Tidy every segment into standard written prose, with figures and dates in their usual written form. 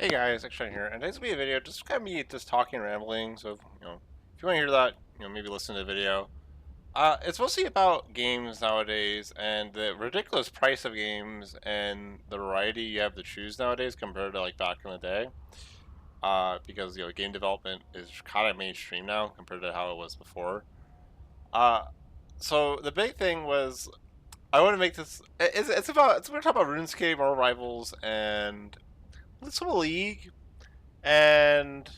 Hey guys, XJ9 here, and today's gonna be a video just kind of me just talking, rambling. So if you want to hear that, maybe listen to the video. It's mostly about games nowadays and the ridiculous price of games and the variety you have to choose nowadays compared to like back in the day. Because game development is kind of mainstream now compared to how it was before. Uh, so the big thing was I want to make this. We're talking about RuneScape, Marvel Rivals, and some League and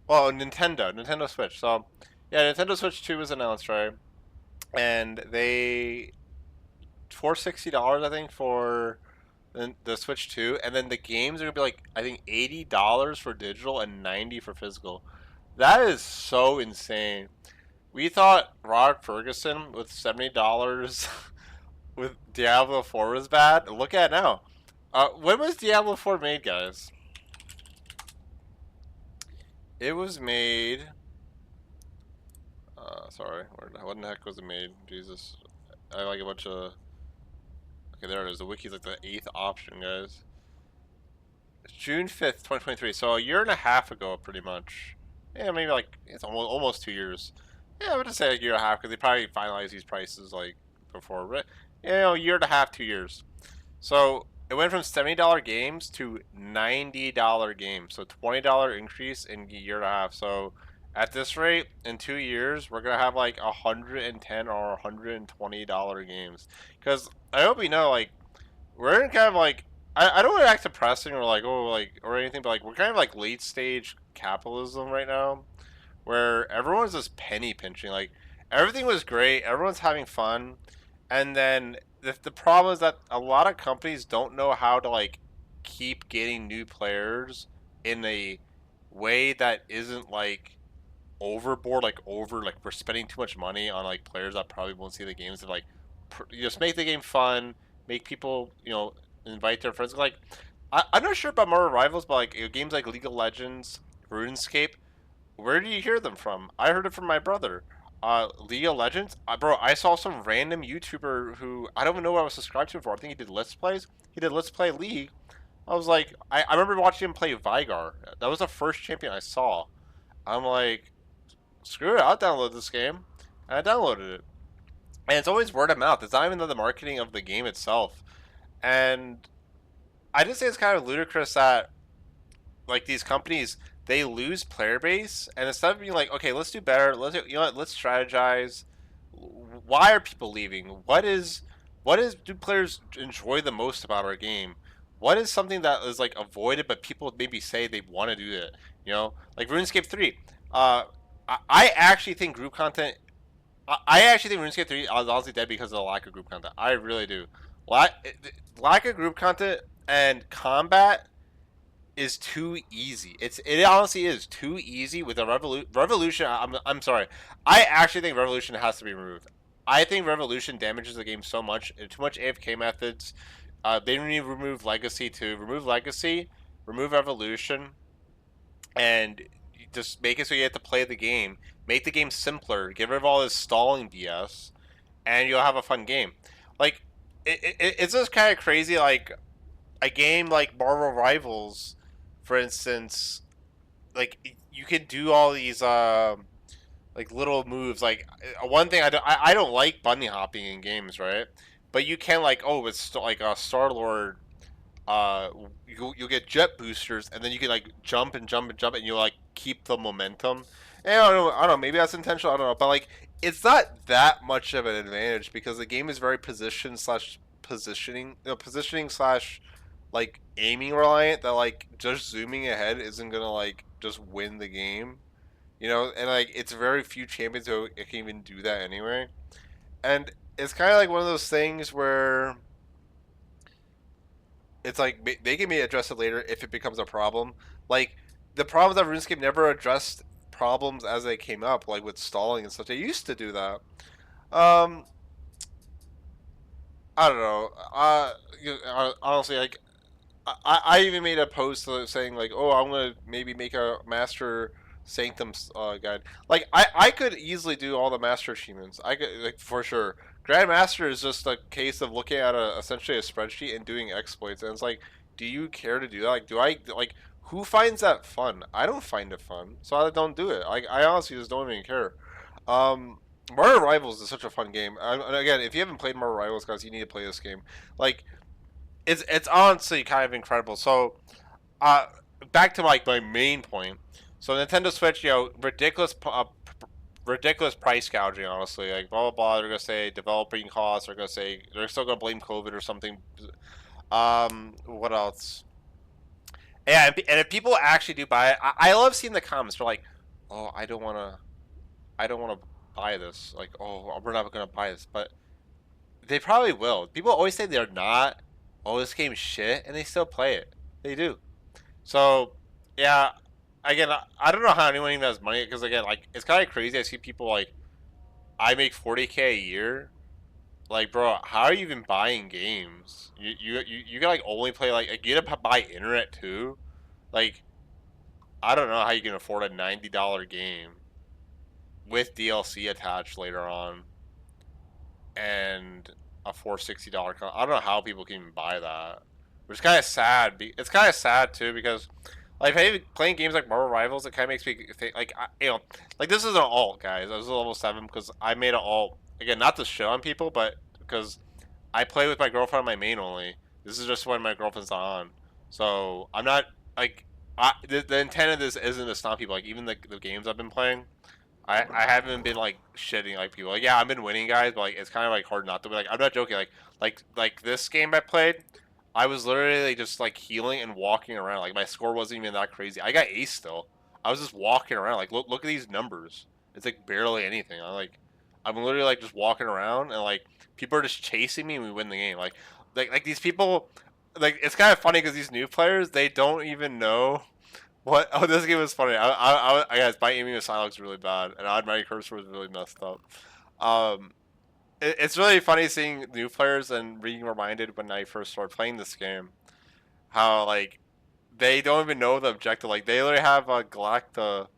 Nintendo Switch. So yeah, Nintendo Switch 2 was announced, right? And they for $60 I think for the Switch 2, and then the games are gonna be like I think $80 for digital and 90 for physical. That is so insane. We thought Rod Ferguson with $70 with Diablo 4 was bad. Look at it now. When was Diablo 4 made, guys? It was made. Sorry, what in the heck was it made? Jesus, I like a bunch of. Okay, there it is. The wiki's like the 8th option, guys. It's June 5th, 2023. So a year and a half ago, pretty much. Yeah, maybe like it's almost 2 years. Yeah, I would just say a year and a half because they probably finalized these prices like before, right? A year and a half, 2 years. So it went from $70 games to $90 games. So $20 increase in a year and a half. So at this rate, in 2 years, we're gonna have like 110 or $120 games. Because I hope you know, like we're in kind of like I don't want to act depressing or like or anything, but like we're kind of like late stage capitalism right now, where everyone's just penny pinching. Like everything was great, everyone's having fun, and then the problem is that a lot of companies don't know how to like keep getting new players in a way that isn't like overboard, like over like we're spending too much money on like players that probably won't see the games. Of like just make the game fun, make people invite their friends. Like I'm not sure about Marvel Rivals, but like games like League of Legends, RuneScape, where do you hear them from? I heard it from my brother. League of Legends, bro. I saw some random YouTuber who I don't even know what I was subscribed to him for. I think he did Let's Plays. He did Let's Play League. I was like, I remember watching him play Vigar. That was the first champion I saw. I'm like, screw it, I'll download this game. And I downloaded it. And it's always word of mouth. It's not even the marketing of the game itself. And I just think it's kind of ludicrous that like these companies they lose player base, and instead of being like, okay, let's do better, let's strategize. Why are people leaving? What is do players enjoy the most about our game? What is something that is like avoided, but people maybe say they want to do it? Like RuneScape 3. Uh, I actually think group content. I actually think RuneScape 3 is honestly dead because of the lack of group content. I really do. Lack of group content and combat is too easy. It honestly is too easy with a revolution. I'm sorry. I actually think revolution has to be removed. I think revolution damages the game so much. Too much AFK methods. They need to remove legacy to remove legacy, remove evolution, and just make it so you have to play the game. Make the game simpler. Get rid of all this stalling BS, and you'll have a fun game. Like it's just kind of crazy. Like a game like Marvel Rivals, for instance, like you could do all these like little moves. Like one thing I don't like bunny hopping in games, right? But you can like it's like a Star Lord. Uh, you'll get jet boosters, and then you can like jump and jump and jump, and you'll like keep the momentum. And I don't know, maybe that's intentional. I don't know, but like it's not that much of an advantage because the game is very positioning slash like aiming reliant, that like just zooming ahead isn't gonna like just win the game, and like it's very few champions who can even do that anyway. And it's kind of like one of those things where it's like they can be addressed later if it becomes a problem. Like the problems that RuneScape never addressed problems as they came up, like with stalling and stuff. They used to do that. Um, I don't know. Honestly, like I even made a post saying like, oh, I'm gonna maybe make a master sanctum guide. Like I could easily do all the master achievements. I could like for sure. Grandmaster is just a case of looking at essentially a spreadsheet and doing exploits, and it's like, do you care to do that? Like, do I like who finds that fun? I don't find it fun, so I don't do it. I honestly just don't even care. Um, Marvel Rivals is such a fun game. And again, if you haven't played Marvel Rivals, guys, you need to play this game. Like, it's honestly kind of incredible. So, uh, back to like my main point. So Nintendo Switch, ridiculous price gouging. Honestly, like blah blah blah. They're gonna say developing costs. They're gonna say they're still gonna blame COVID or something. What else? Yeah, and if people actually do buy it, I love seeing the comments. They're like, "Oh, I don't wanna buy this." Like, "Oh, we're not gonna buy this," but they probably will. People always say they're not. Oh, this game's shit, and they still play it. They do. So, yeah. Again, I don't know how anyone even has money because again, like it's kind of crazy. I see people like I make 40K a year. Like, bro, how are you even buying games? You can like only play like you gotta buy internet too. Like, I don't know how you can afford a $90 game with DLC attached later on and a $460. I don't know how people can even buy that. Which is kind of sad. It's kind of sad too because like playing games like Marvel Rivals, it kind of makes me think like like this is an alt, guys. I was a level 7 because I made an alt again, not to show on people, but because I play with my girlfriend on my main only. This is just when my girlfriend's not on, so I'm not like the intent of this isn't to stop people. Like even the games I've been playing, I haven't been like shitting like people. Like yeah, I've been winning guys, but like it's kind of like hard not to be like I'm not joking. Like this game I played, I was literally just like healing and walking around. Like my score wasn't even that crazy. I got ace still. I was just walking around. Like look at these numbers. It's like barely anything. I'm literally like just walking around and like people are just chasing me and we win the game. Like these people. Like it's kind of funny because these new players they don't even know what? Oh, this game was funny. Guys, my aiming with Psylocke is really bad, and my cursor was really messed up. Um, it's really funny seeing new players and being reminded when I first started playing this game how like they don't even know the objective. Like they literally have a Galacta,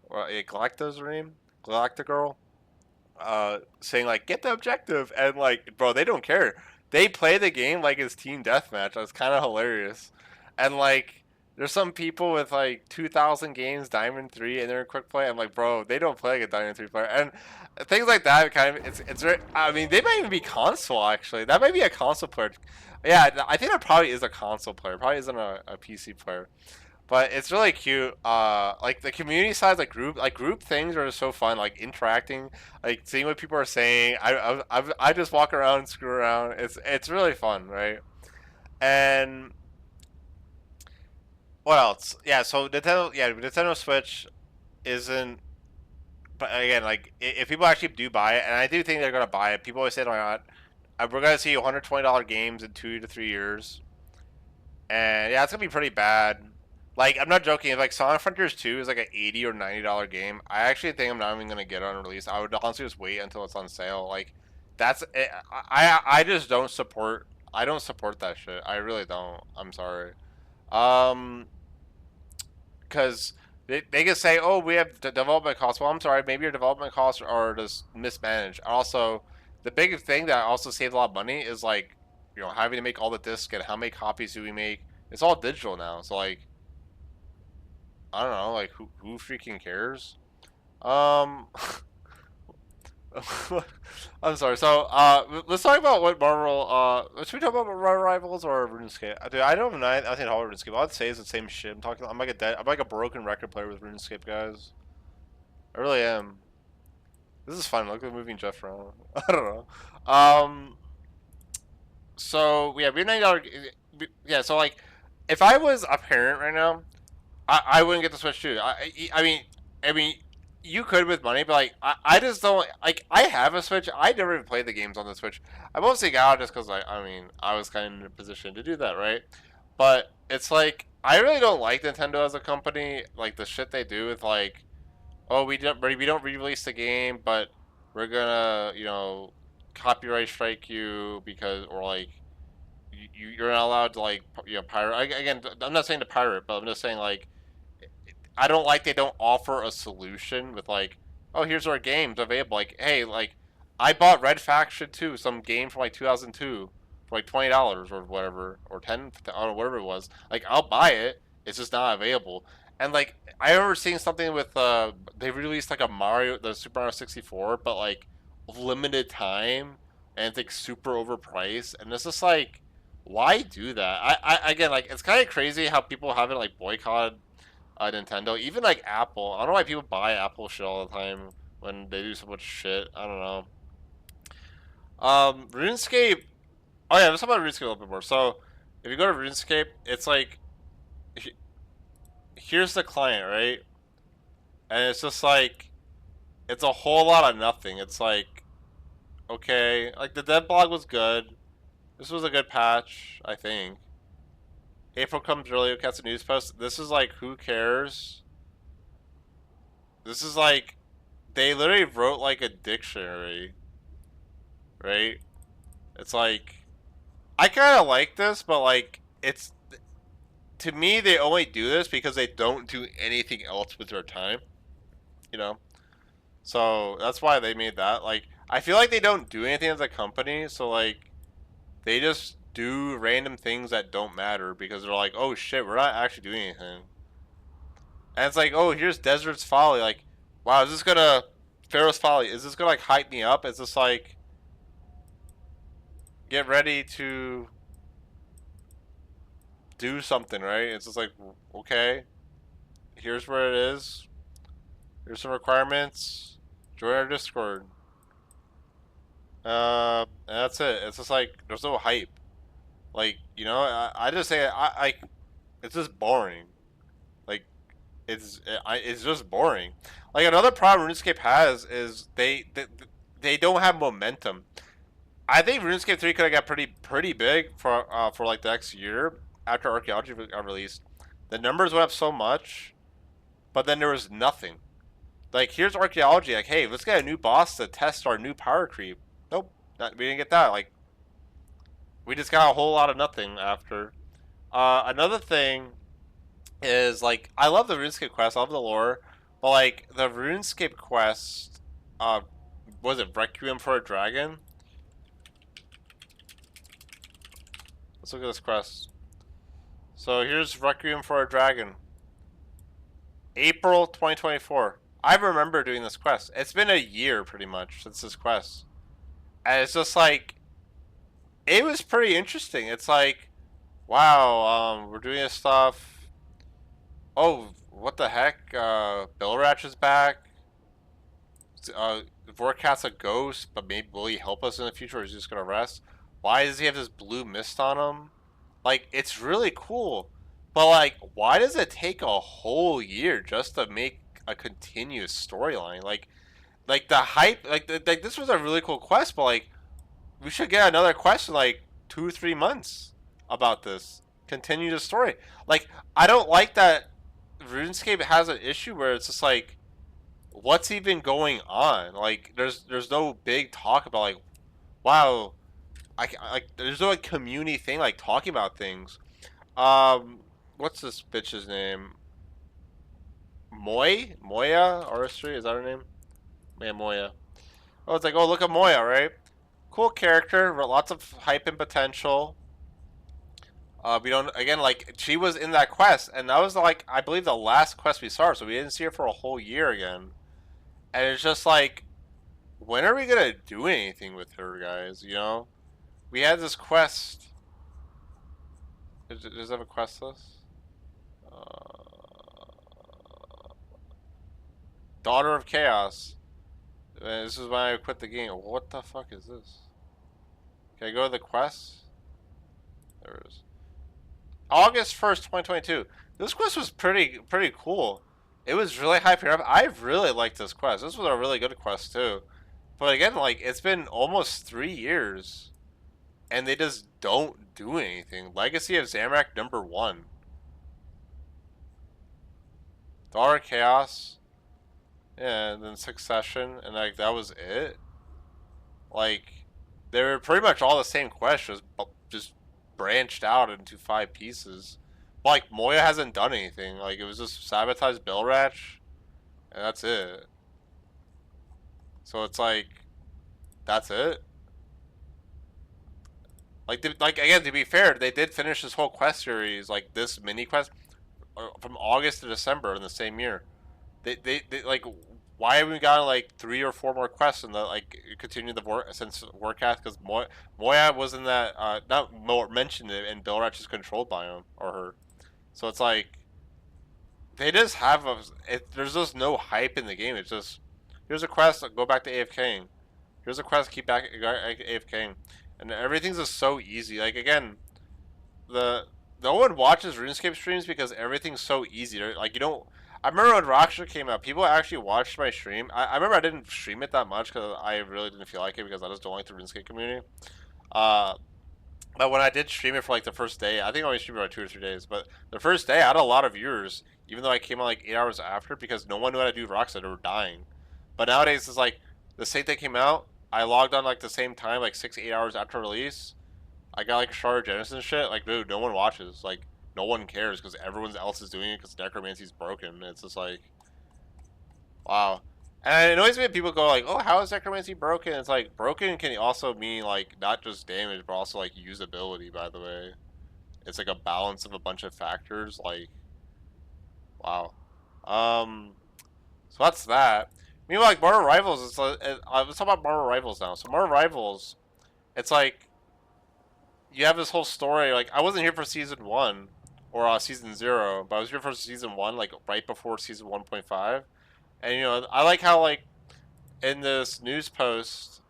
or a Galacta's her name, Galacta girl, saying like get the objective, and like bro, they don't care. They play the game like it's team deathmatch. That's kind of hilarious, and like there's some people with like 2,000 games Diamond 3 and they're in quick play. I'm like, bro, they don't play like a Diamond 3 player, and things like that. Kind of, it's. I mean, they might even be console actually. That might be a console player. Yeah, I think that probably is a console player. Probably isn't a PC player. But it's really cute. Like the community size, like group things are so fun. Like interacting, like seeing what people are saying. I just walk around and screw around. It's really fun, right? And what else? Yeah, so Nintendo Switch isn't. But again, like if people actually do buy it, and I do think they're gonna buy it. People always say, "Why not?" We're gonna see $120 games in 2 to 3 years. And yeah, it's gonna be pretty bad. Like I'm not joking. If like Sonic Frontiers 2 is like an $80 or $90 game, I actually think I'm not even gonna get it on release. I would honestly just wait until it's on sale. Like that's it. I just don't support. I don't support that shit. I really don't. I'm sorry. Um, because they can say, oh, we have development costs. Well, I'm sorry. Maybe your development costs are just mismanaged. Also, the big thing that also saves a lot of money is like, having to make all the discs and how many copies do we make? It's all digital now. So like, I don't know, like who freaking cares? Um, I'm sorry. So, let's talk about what Marvel. Should we talk about Marvel Rivals or RuneScape? Dude, I don't know. I think all RuneScape. I'd say it's the same shit. I'm talking. I'm like a broken record player with RuneScape, guys. I really am. This is fun. Look at moving Jeff around. I don't know. So yeah, we're $90. Yeah. So like, if I was a parent right now, I wouldn't get the Switch too. I mean, you could with money, but like, I just don't like. I have a Switch. I never even played the games on the Switch. I mostly got it just because, like, I mean, I was kind of in a position to do that, right? But it's like I really don't like Nintendo as a company. Like the shit they do with like, oh, we don't re-release the game, but we're gonna copyright strike you because or like you're not allowed to like pirate. Again, I'm not saying to pirate, but I'm just saying like I don't like they don't offer a solution with like, oh, here's our games available. Like, hey, like, I bought Red Faction 2, some game from like 2002 for like $20 or whatever, or 10, I don't know, whatever it was. Like, I'll buy it. It's just not available. And like I remember seeing something with they released like a Mario the Super Mario 64, but like limited time and it's like super overpriced. And it's just like why do that? I again like it's kind of crazy how people haven't like boycotted Nintendo, even like Apple. I don't know why people buy Apple shit all the time when they do so much shit. I don't know. RuneScape. Oh yeah, let's talk about RuneScape a little bit more. So if you go to RuneScape, it's like here's the client, right? And it's just like it's a whole lot of nothing. It's like okay, like the dev blog was good. This was a good patch, I think. April comes early. Cats a news post. This is like who cares? This is like they literally wrote like a dictionary, right? It's like I kind of like this, but like it's to me they only do this because they don't do anything else with their time, you know. So that's why they made that. Like I feel like they don't do anything as a company, so like they just do random things that don't matter because they're like, oh shit, we're not actually doing anything. And it's like, oh, here's Desert's Folly. Like, wow, is this gonna Pharaoh's Folly? Is this gonna like hype me up? Is this like get ready to do something, right? It's just like, okay, here's where it is. Here's some requirements. Join our Discord. And that's it. It's just like there's no hype. Like you know, I just say I it's just boring. Like it's just boring. Like another problem RuneScape has is they don't have momentum. I think RuneScape 3 could have got pretty big for like the next year after Archaeology got released. The numbers went up so much, but then there was nothing. Like here's Archaeology, like hey, let's get a new boss to test our new power creep. Nope, we didn't get that. Like we just got a whole lot of nothing after. Another thing is like I love the RuneScape quest, I love the lore, but like the RuneScape quest, uh, was it Requiem for a Dragon? Let's look at this quest. So here's Requiem for a Dragon, April 2024. I remember doing this quest. It's been a year pretty much since this quest, and it's just like it was pretty interesting. It's like, wow, we're doing this stuff. Oh, what the heck? Billratch is back. Vorkat's a ghost, but maybe will he help us in the future, or is he just gonna rest? Why does he have this blue mist on him? Like, it's really cool, but like, why does it take a whole year just to make a continuous storyline? Like the hype, like this was a really cool quest, but like, we should get another quest in like 2 or 3 months about this. Continue the story. Like, I don't like that RuneScape has an issue where it's just like what's even going on? Like, there's no big talk about like, wow, like there's no like community thing like talking about things. What's this bitch's name? Moya Artistry, is that her name? Yeah, Moya. Oh, it's like, oh, look at Moya, right? Cool character, lots of hype and potential. We don't again like she was in that quest, and that was like I believe the last quest we saw her, so we didn't see her for a whole year again. And it's just like, when are we gonna do anything with her, guys? You know, we had this quest. Does it have a quest list? Daughter of Chaos. This is why I quit the game. What the fuck is this? Can I go to the quest? There it is. August 1st, 2022. This quest was pretty cool. It was really hyping up. I really liked this quest. This was a really good quest too. But again, like it's been almost 3 years, and they just don't do anything. Legacy of Zamorak #1. Daughter of Chaos. Yeah, and then Succession, and like that was it. Like they were pretty much all the same questions, but just branched out into 5 pieces. But, like Moya hasn't done anything. Like it was just sabotage Billratch, and that's it. So it's like that's it. Like again, to be fair, they did finish this whole quest series, like this mini quest. from August to December in the same year. They like, why haven't we gotten like 3 or 4 more quests in the like continue the since Warcraft? Because Moya was in that not more mentioned it, and Bilratch is controlled by him or her. So it's like they just have there's just no hype in the game. It's just here's a quest, go back to AFKing. Here's a quest, keep back AFKing, and everything's just so easy. Like again, the no one watches RuneScape streams because everything's so easy. Like you don't. I remember when Rockstar came out, people actually watched my stream. I remember I didn't stream it that much because I really didn't feel like it because I just don't like the RuneScape community. Uh, but when I did stream it for like the first day, I think I only streamed it for 2 or 3 days. But the first day, I had a lot of viewers, even though I came out like 8 hours after because no one knew how to do Rockstar. They were dying. But nowadays, it's like the same thing came out. I logged on like the same time, like 6, 8 hours after release. I got like a Shard of Genesis and shit. Like, dude, no one watches. Like, no one cares because everyone else is doing it because Necromancy's broken. It's just like, wow. And it annoys me when people go like, "Oh, how is Necromancy broken?" It's like broken can also mean like not just damage, but also like usability. By the way, it's like a balance of a bunch of factors. Like, wow. Um, so that's that. Meanwhile, like Marvel Rivals, let's talk about Marvel Rivals now. So Marvel Rivals, it's like you have this whole story. Like I wasn't here for season 1 or season 0, but I was here for season 1, like right before season 1.5. And I like how like in this news post,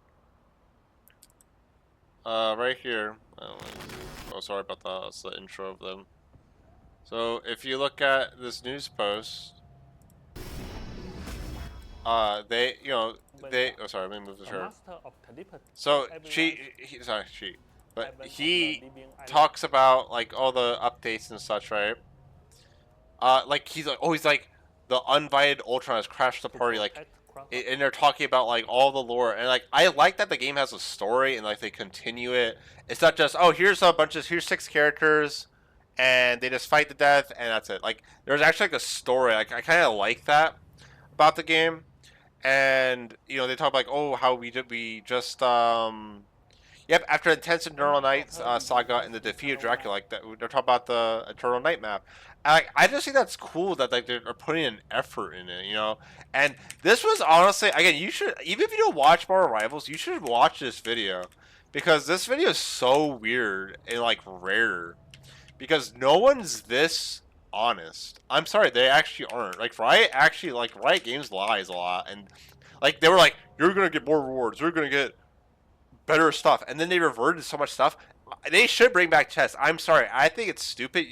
right here. Oh, sorry about that. That's the intro of them. So if you look at this news post, they, oh sorry, let me move this here. So but he talks about like all the updates and such, right? Like he's like the uninvited Ultron has crashed the party, like, and they're talking about like all the lore, and like I like that the game has a story and like they continue it. It's not just, oh, here's 6 characters, and they just fight to death and that's it. Like there's actually like a story. Like I kind of like that about the game, and they talk like, oh, how we just Yep, after intensive Neural Nights saga and the defeat of Dracula, like that, they're talking about the Eternal Night map. And, like, I just think that's cool that like they're putting an effort in it. And this was honestly, again, you should, even if you don't watch Marvel Rivals, you should watch this video because this video is so weird and like rare because no one's this honest. I'm sorry, they actually aren't. Like Riot Games lies a lot, and like they were like, you're gonna get more rewards, you're gonna get better stuff, and then they reverted so much stuff. They should bring back chests. I'm sorry, I think it's stupid.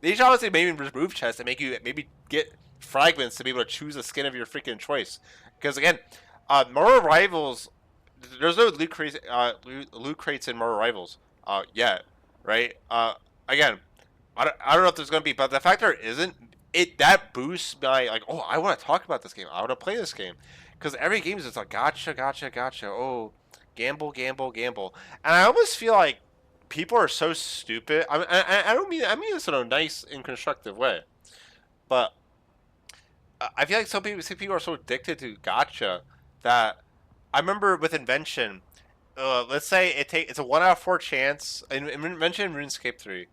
They should honestly maybe remove chests and make you maybe get fragments to be able to choose a skin of your freaking choice. Because again, Marvel Rivals, there's no loot crates in Marvel Rivals yet, right? Again, I don't know if there's gonna be, but the fact there isn't, that boosts my like, oh, I want to talk about this game. I want to play this game because every game is just like gotcha, gotcha, gotcha. Oh, gamble, gamble, gamble, and I almost feel like people are so stupid. I don't mean, I mean this in a nice and constructive way, but I feel like some people are so addicted to gotcha that I remember with Invention. Let's say it's a 1 out of 4 chance. Invention RuneScape 3.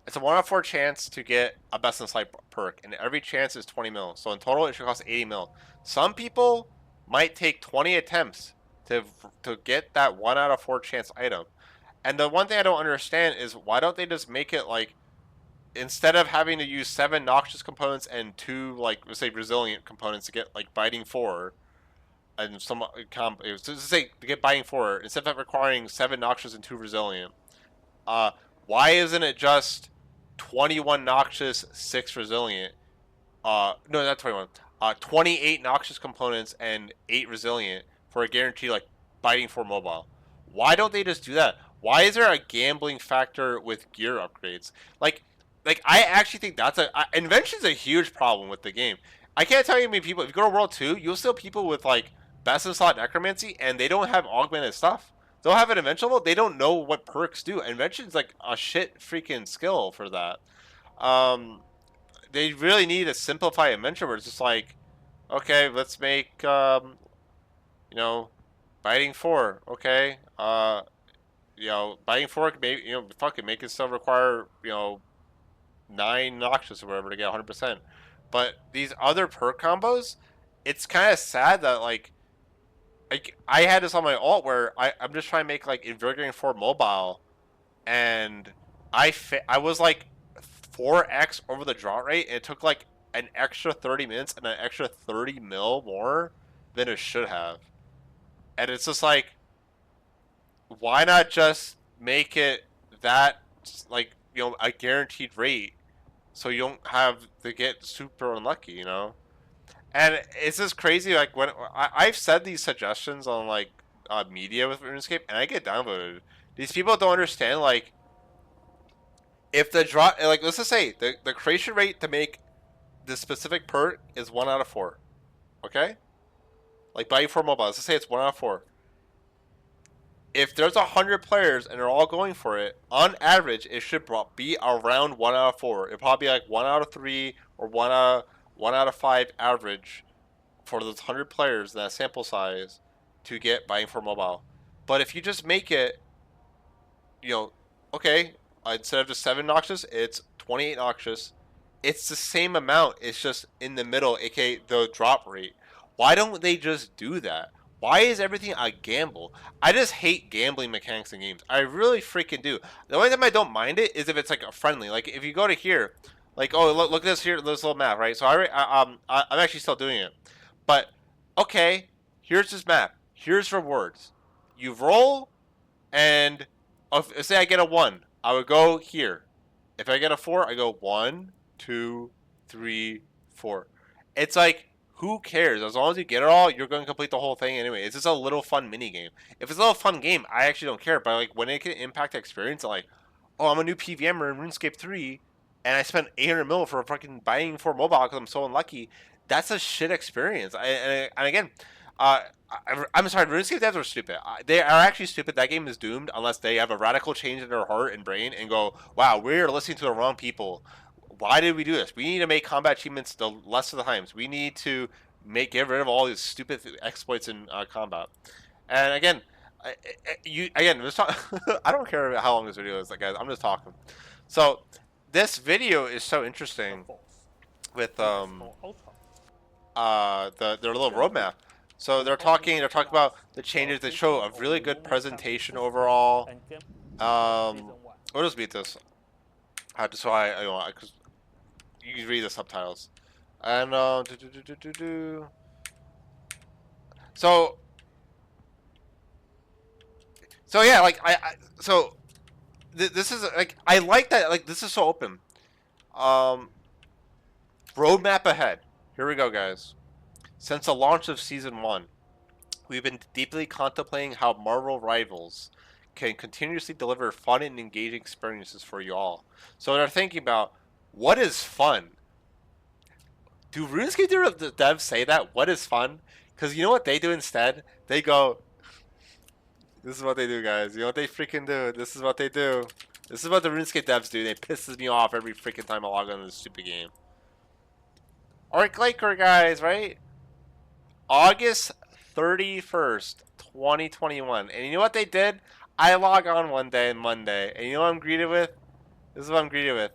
It's a 1 out of 4 chance to get a best in slide perk, and every chance is 20 mil. So in total, it should cost 80 mil. Some people might take 20 attempts to get that 1 out of 4 chance item. And the one thing I don't understand is why don't they just make it like, instead of having to use 7 noxious components and 2 like, let's say, resilient components to get like biting 4, and some to say to get biting 4, instead of requiring 7 noxious and 2 resilient, why isn't it just 21 noxious, 6 resilient? No, not 21. 28 noxious components and 8 resilient for a guarantee like biting 4 mobile. Why don't they just do that? Why is there a gambling factor with gear upgrades? Like I actually think that's invention's a huge problem with the game. I can't tell you how many people. If you go to World 2, you'll still people with like best in slot necromancy, and they don't have augmented stuff. They'll have an invention level. They don't know what perks do. Invention's like a shit freaking skill for that. Um, they really need to simplify invention where it's just like, okay, let's make you know, biting 4. Okay, biting 4. Maybe fuck it, make it still require 9 Noxious or whatever to get 100%. But these other perk combos, it's kind of sad that like I had this on my alt where I'm just trying to make like Invigorating 4 mobile, and I was like 4x over the draw rate, and it took like an extra 30 minutes and an extra 30 mil more than it should have. And it's just like, why not just make it that, like, a guaranteed rate so you don't have to get super unlucky, And it's just crazy. Like when I've said these suggestions on like media with RuneScape, and I get downvoted. These people don't understand. Like if the draw, like let's just say the creation rate to make this specific perk is 1 out of 4. Okay, like buying 4 mobile. Let's just say it's 1 out of 4. If there's 100 players and they're all going for it, on average, it should be around 1 out of 4. It'll probably be like 1 out of 3 or 1 out of 5 average for those 100 players in that sample size to get buying for mobile. But if you just make it, okay, instead of just 7 Noxious, it's 28 Noxious. It's the same amount. It's just in the middle, aka the drop rate. Why don't they just do that? Why is everything a gamble? I just hate gambling mechanics in games. I really freaking do. The only time I don't mind it is if it's like a friendly. Like if you go to here, like look at this here, this little map, right? So I'm actually still doing it, but okay, here's this map. Here's rewards. You roll, and say I get a 1, I would go here. If I get a 4, I go 1, 2, 3, 4. It's like, who cares? As long as you get it all, you're going to complete the whole thing anyway. It's just a little fun mini game. If it's a little fun game, I actually don't care. But like when it can impact the experience, like, oh, I'm a new PVMer in RuneScape 3, and I spent 800 mil for fucking buying 4 mobile because I'm so unlucky. That's a shit experience. And again, I'm sorry, RuneScape devs are stupid. They are actually stupid. That game is doomed unless they have a radical change in their heart and brain and go, wow, we're listening to the wrong people. Why did we do this? We need to make combat achievements the less of the times. We need to get rid of all these stupid exploits in combat. And again, I don't care how long this video is, guys. I'm just talking. So this video is so interesting with their little roadmap. So they're talking about the changes. They show a really good presentation overall. We'll just beat this. Just so because you can read the subtitles. And so yeah, like this is like, I like that, like this is so open. Roadmap ahead. Here we go, guys. Since the launch of Season 1, we've been deeply contemplating how Marvel Rivals can continuously deliver fun and engaging experiences for you all. So they're thinking about, what is fun? Do RuneScape devs say that? What is fun? Because you know what they do instead? They go, this is what they do, guys. You know what they freaking do? This is what they do. This is what the RuneScape devs do. They pisses me off every freaking time I log on to this stupid game. Arc Laker, guys, right? August 31st, 2021. And you know what they did? I log on one day, Monday, and you know what I'm greeted with? This is what I'm greeted with.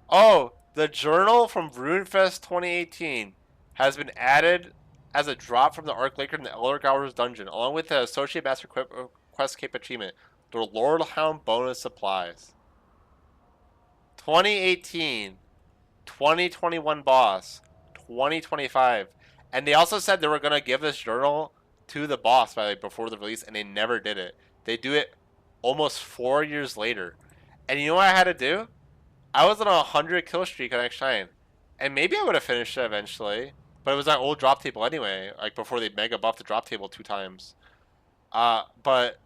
Oh, the journal from RuneFest 2018 has been added as a drop from the Arc Laker in the Elder Gower's dungeon, along with the Associate Master Quest Cape achievement. The Lord Hound bonus supplies. 2018, 2021 boss, 2025. And they also said they were going to give this journal to the boss before the release, and they never did it. They do it almost 4 years later. And you know what I had to do? I was on a 100 kill streak on XJ9, and maybe I would have finished it eventually, but it was that old drop table anyway, like before they mega buffed the drop table 2 times. But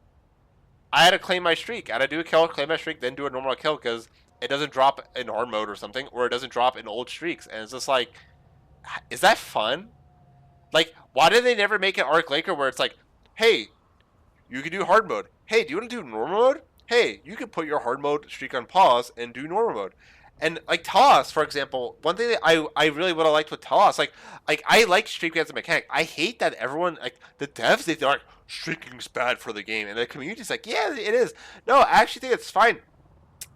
I had to claim my streak. I had to do a kill, claim my streak, then do a normal kill, because it doesn't drop in hard mode or something, or it doesn't drop in old streaks. And it's just like, is that fun? Like, why did they never make an Arc Laker where it's like, hey, you can do hard mode. Hey, do you want to do normal mode? Hey, you can put your hard mode streak on pause and do normal mode. And like Toss, for example, one thing that I really would have liked with Toss, like I like streaking as a mechanic. I hate that everyone, like the devs, they're like, streaking's bad for the game, and the community's like, yeah, it is. No, I actually think it's fine.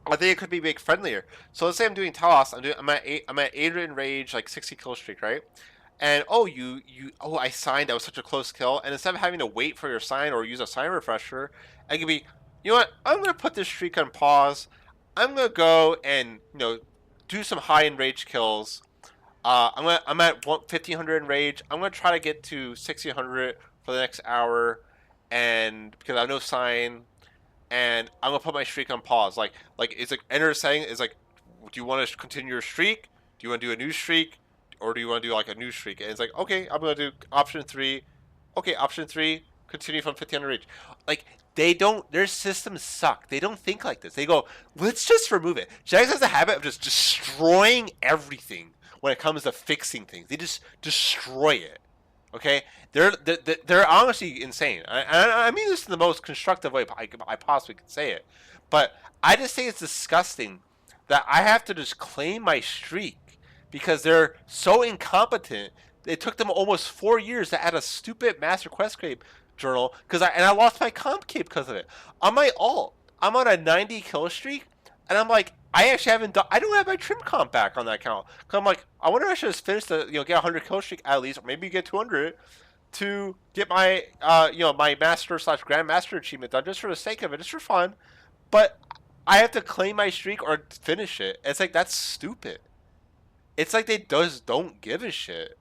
I think it could be make friendlier. So let's say I'm doing Talos. I'm at 8 rage, like 60 kill streak, right? And I signed. That was such a close kill. And instead of having to wait for your sign or use a sign refresher, I could be, you know what? I'm gonna put this streak on pause. I'm gonna go and do some high enrage kills. I'm at 1500 enrage. I'm gonna try to get to 1600 for the next hour, and because I have no sign, and I'm gonna put my streak on pause. Like it's like enter setting is like, do you want to continue your streak? Do you want to do a new streak, or do you want to do like a new streak? And it's like, okay, I'm gonna do option three. Okay, option three, continue from 1500 reach. Like they don't, their systems suck. They don't think like this. They go, let's just remove it. Jax has a habit of just destroying everything when it comes to fixing things. They just destroy it. Okay, they're honestly insane. I mean this in the most constructive way I possibly could say it, but I just think it's disgusting that I have to just claim my streak because they're so incompetent. It took them almost 4 years to add a stupid master quest cape journal because I lost my comp cape because of it. On my alt, I'm on a 90 kill streak, and I'm like, I actually haven't done. I don't have my trim comp back on that account. Cause I'm like, I wonder if I should just finish the get 100 kill streak at least, or maybe get 200 to get my my master slash grandmaster achievement done just for the sake of it, just for fun. But I have to claim my streak or finish it. It's like that's stupid. It's like they don't give a shit.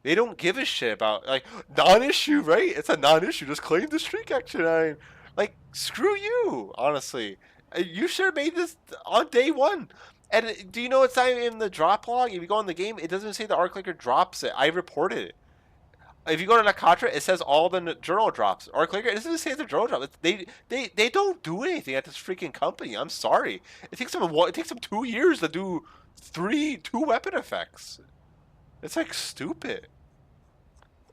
They don't give a shit about like non-issue, right? It's a non-issue. Just claim the streak XJ9. Like screw you, honestly. You should have made this on day one. And do you know it's not in the drop log? If you go in the game, it doesn't say the arc clicker drops it. I reported it. If you go to Nakatra, it says all the journal drops. Arc clicker, it doesn't say the journal drop. They don't do anything at this freaking company. I'm sorry. It takes them 2 years to do two weapon effects. It's like stupid.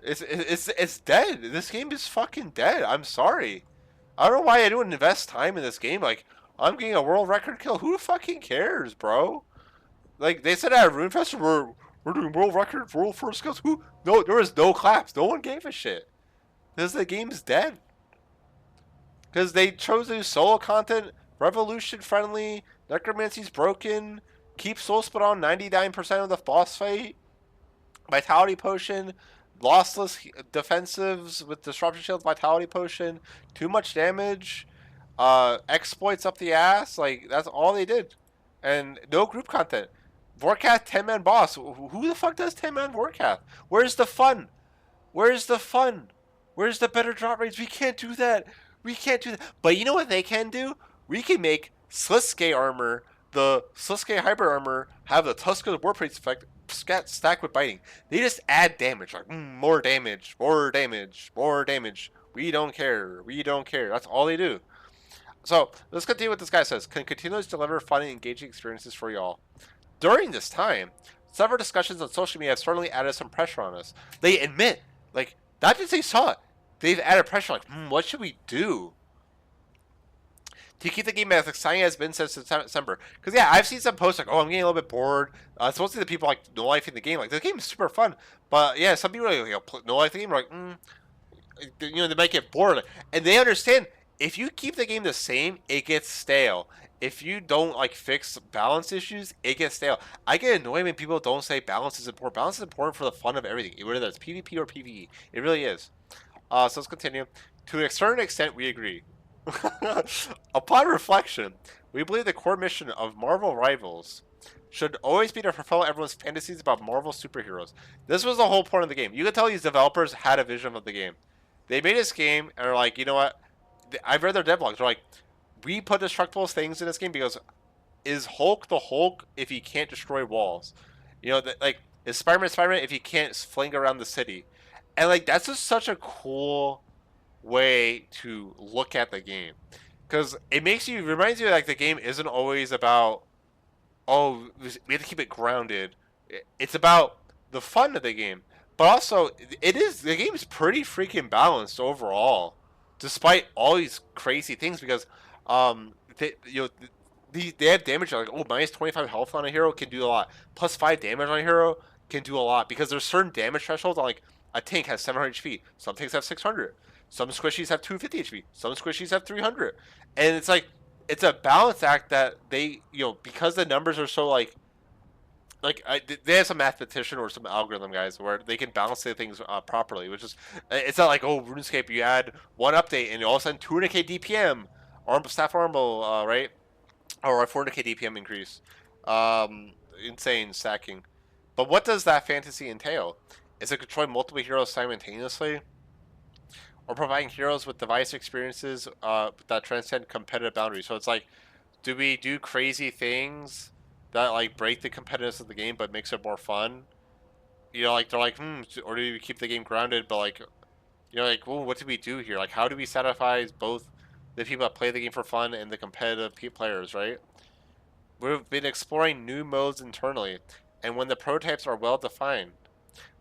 It's dead. This game is fucking dead. I'm sorry. I don't know why I don't invest time in this game. Like I'm getting a world record kill. Who fucking cares, bro? Like they said at RuneFest, we're doing world record world first kills. Who? No, there was no claps. No one gave a shit. Because the game's dead. Because they chose to do solo content, revolution friendly, necromancy's broken, keep soul spit on 99% of the boss fight, vitality potion, lossless defensives with disruption shield, vitality potion, too much damage, exploits up the ass. Like that's all they did, and no group content. Vorkath 10-man boss. Who the fuck does 10-man Vorkath? Where's the fun? Where's the fun? Where's the better drop rates? We can't do that. We can't do that. But you know what they can do? We can make Sliske armor, the Sliske hybrid armor, have the Tuska's warp rates effect stacked with biting. They just add damage. Like, more damage, more damage, more damage. We don't care. We don't care. That's all they do. So, let's continue what this guy says. Can continuously deliver fun and engaging experiences for y'all. During this time, several discussions on social media have certainly added some pressure on us. They admit, like, not just they saw it, they've added pressure, like, what should we do to keep the game as exciting as it's been since December? Because, yeah, I've seen some posts like, oh, I'm getting a little bit bored. It's mostly the people, like, no-lifing the game. Like, the game is super fun. But, yeah, some people, like, no-life the game, are like, they might get bored. And they understand, if you keep the game the same, it gets stale. If you don't like fix balance issues, it gets stale. I get annoyed when people don't say balance is important. Balance is important for the fun of everything, whether it's PvP or PvE. It really is. So let's continue. To a certain extent, we agree. Upon reflection, we believe the core mission of Marvel Rivals should always be to fulfill everyone's fantasies about Marvel superheroes. This was the whole point of the game. You could tell these developers had a vision of the game. They made this game and are like, you know what? I've read their devlogs. They're like, we put destructible things in this game because is Hulk the Hulk if he can't destroy walls? Like, is Spider-Man Spider-Man if he can't fling around the city? And, like, that's just such a cool way to look at the game. Because it reminds you, like, the game isn't always about, oh, we have to keep it grounded. It's about the fun of the game. But also, the game is pretty freaking balanced overall, despite all these crazy things, because they have damage like, oh, minus 25 health on a hero can do a lot. Plus 5 damage on a hero can do a lot, because there's certain damage thresholds on, like, a tank has 700 HP. Some tanks have 600. Some squishies have 250 HP. Some squishies have 300. And it's like, it's a balance act that they, because the numbers are so they have some mathematician or some algorithm guys where they can balance the things properly, which is, it's not like, oh, RuneScape, you add one update and all of a sudden 200k DPM, staff armor, right, or a 400k DPM increase, um, insane stacking. But what does that fantasy entail? Is it controlling multiple heroes simultaneously, or providing heroes with device experiences that transcend competitive boundaries? So it's like, do we do crazy things that like break the competitiveness of the game but makes it more fun? Like they're like, or do we keep the game grounded but like, like, well, what do we do here? Like, how do we satisfy both the people that play the game for fun and the competitive players, right? We've been exploring new modes internally, and when the prototypes are well defined,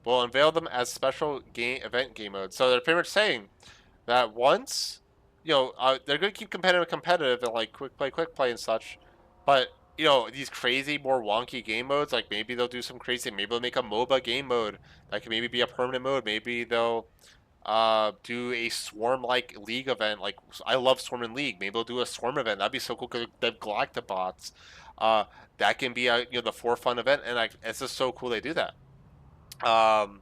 we'll unveil them as special event game modes. So they're pretty much saying that once, they're going to keep competitive and like quick play and such, but these crazy, more wonky game modes, like maybe they'll do some crazy, maybe they'll make a MOBA game mode that can maybe be a permanent mode, maybe they'll do a swarm like league event. Like, I love swarm and league, maybe they'll do a swarm event. That'd be so cool because they've Galactabots. uh that can be a, the for fun event, and like it's just so cool they do that. um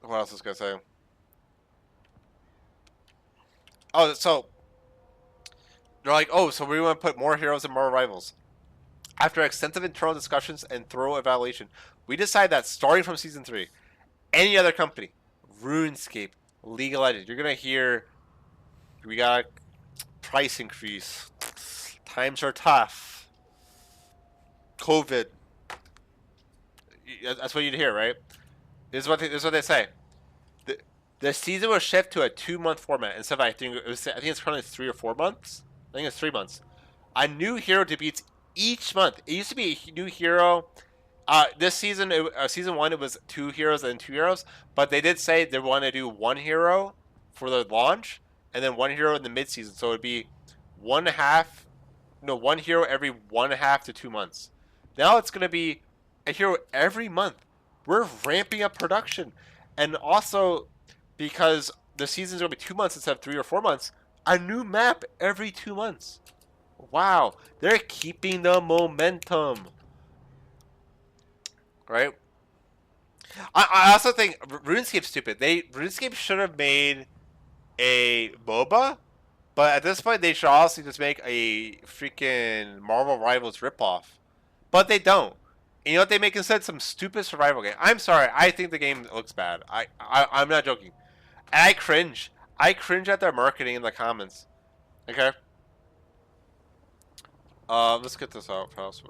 what else was I gonna say? Oh, so they're like, oh, so we want to put more heroes and more rivals. After extensive internal discussions and thorough evaluation, we decided that starting from season 3, any other company, RuneScape, League of Legends, you're gonna hear we got a price increase, times are tough, COVID. That's what you'd hear, right? This is what they say. The, the season will shift to a 2-month format instead of, I think it's currently 3 or 4 months. I think it's 3 months. A new hero debuts each month. It used to be a new hero. This season, season 1, it was 2 heroes and 2 heroes, but they did say they want to do 1 hero for the launch, and then 1 hero in the mid season. So it'd be 1.5, no, 1 hero every 1.5 to 2 months. Now it's gonna be a hero every month. We're ramping up production, and also because the season's gonna be 2 months instead of 3 or 4 months, a new map every 2 months. Wow, they're keeping the momentum, right? I also think RuneScape's stupid. RuneScape should have made a MOBA, but at this point they should also just make a freaking Marvel Rivals ripoff. But they don't. And you know what they make instead? Some stupid survival game. I'm sorry, I think the game looks bad. I'm not joking. And I cringe. I cringe at their marketing in the comments. Okay. Let's get this out fast.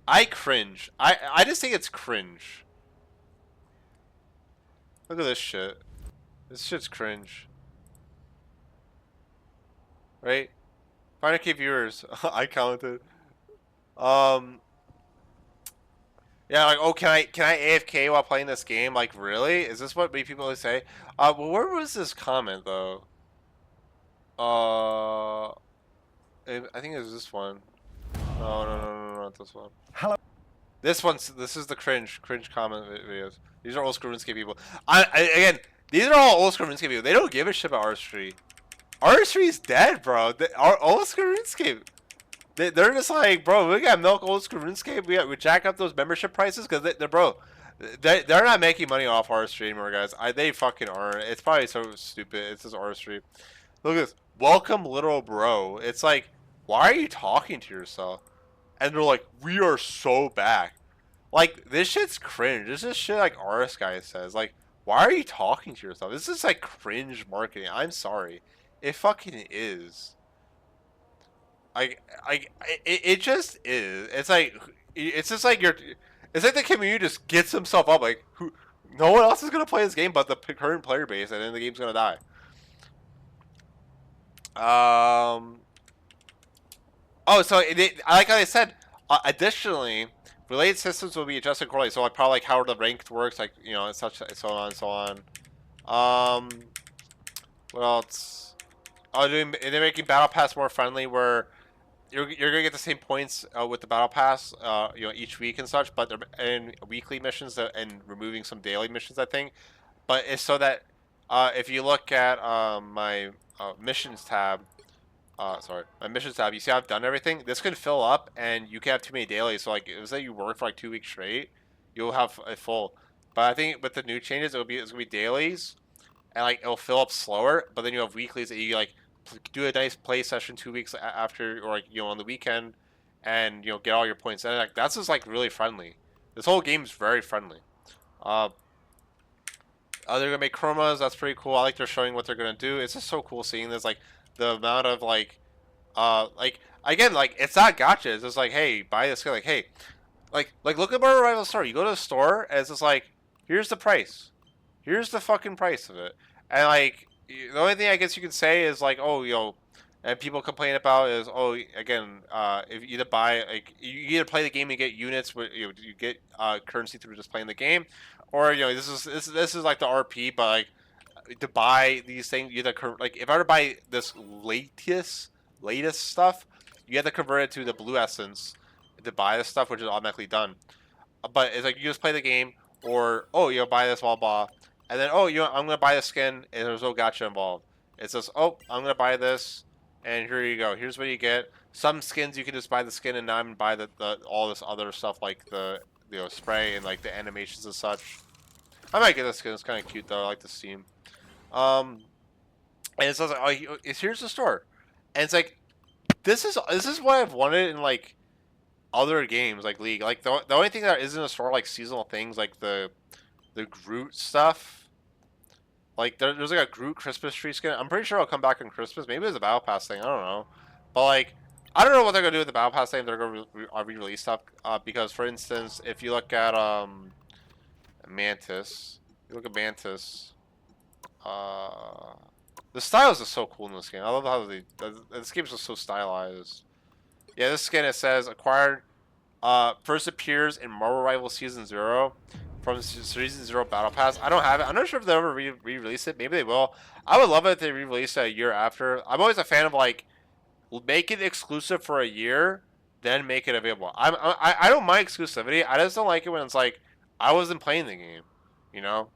I cringe. I just think it's cringe. Look at this shit. This shit's cringe. Right? 500k viewers. I counted. Yeah, like, oh, can I AFK while playing this game? Like, really? Is this what people say? Well, where was this comment though? I think it was this one. No, not this one. Hello. This is the cringe comment videos. These are old school RuneScape people. Again, these are all old school RuneScape people. They don't give a shit about Artistry. Artistry is dead, bro. Our old school RuneScape. They're just like, bro, we got milk old school RuneScape. We jack up those membership prices because they're, bro, they're not making money off Artistry anymore, guys. They fucking aren't. It's probably so stupid. It's just Artistry. Look at this. Welcome, little bro. It's like, why are you talking to yourself? And they're like, we are so back. Like, this shit's cringe. This is shit like Artist guy says. Like, why are you talking to yourself? This is like cringe marketing. I'm sorry. It fucking is. It just is. It's just like it's like the community just gets himself up. Like, no one else is gonna play this game but the current player base, and then the game's gonna die. Oh, so I like how they said. Additionally, related systems will be adjusted accordingly. So like probably like how the ranked works, like and such, so on and so on. What else? Oh, they're making Battle Pass more friendly, where you're gonna get the same points with the Battle Pass, each week and such, but they're in weekly missions and removing some daily missions, I think. But it's so that if you look at my missions tab, sorry, my missions tab. You see, I've done everything. This can fill up, and you can have too many dailies. So like, it was that you work for like 2 weeks straight, you'll have a full. But I think with the new changes, it's gonna be dailies, and like it'll fill up slower. But then you have weeklies that you like do a nice play session 2 weeks after, or like on the weekend, and get all your points. And like that's just like really friendly. This whole game is very friendly. Uh, they're gonna make chromas. That's pretty cool. I like they're showing what they're gonna do. It's just so cool seeing this. Like the amount of like again, like it's not gotcha. It's just like, hey, buy this skin. Like, hey, like look at Marvel Rival Store. You go to the store and it's just like, here's the price. Here's the fucking price of it. And like the only thing I guess you could say is like, oh, and people complain about is, oh, again, if you either buy like you either play the game and get units, you get currency through just playing the game, or this is like the RP, but like to buy these things, you have to like if I were to buy this latest stuff, you have to convert it to the blue essence to buy this stuff, which is automatically done. But it's like you just play the game, or oh, buy this blah blah, and then oh, I'm gonna buy the skin, and there's no gotcha involved. It's just oh, I'm gonna buy this, and here you go. Here's what you get. Some skins you can just buy the skin and not even buy the all this other stuff like the spray and like the animations and such. I might get this skin. It's kind of cute though. I like the steam. And it says like, oh, here's the store, and it's like this is what I've wanted in like other games like League. Like the only thing that isn't a store like seasonal things like the Groot stuff. Like there's like a Groot Christmas tree skin. I'm pretty sure it'll come back on Christmas. Maybe it's a Battle Pass thing. I don't know, but like I don't know what they're gonna do with the Battle Pass thing. If they're gonna re-release stuff. Because for instance, if you look at Mantis, you look at Mantis. The styles are so cool in this game. I love how this game is just so stylized. Yeah, this skin it says acquired. First appears in Marvel Rivals Season 0 from Season 0 Battle Pass. I don't have it. I'm not sure if they'll ever re-release it. Maybe they will. I would love it if they re-release it a year after. I'm always a fan of like make it exclusive for a year, then make it available. I don't mind exclusivity. I just don't like it when it's like I wasn't playing the game, you know.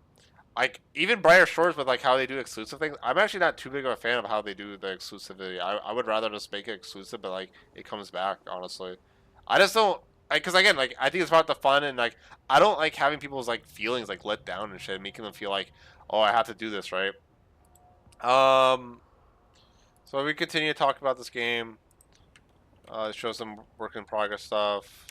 Like even Brighter Shores with like how they do exclusive things. I'm actually not too big of a fan of how they do the exclusivity. I would rather just make it exclusive, but like it comes back. Honestly, I just don't because again like I think it's about the fun and like I don't like having people's like feelings like let down and shit, making them feel like oh I have to do this right. So we continue to talk about this game. Show some work in progress stuff.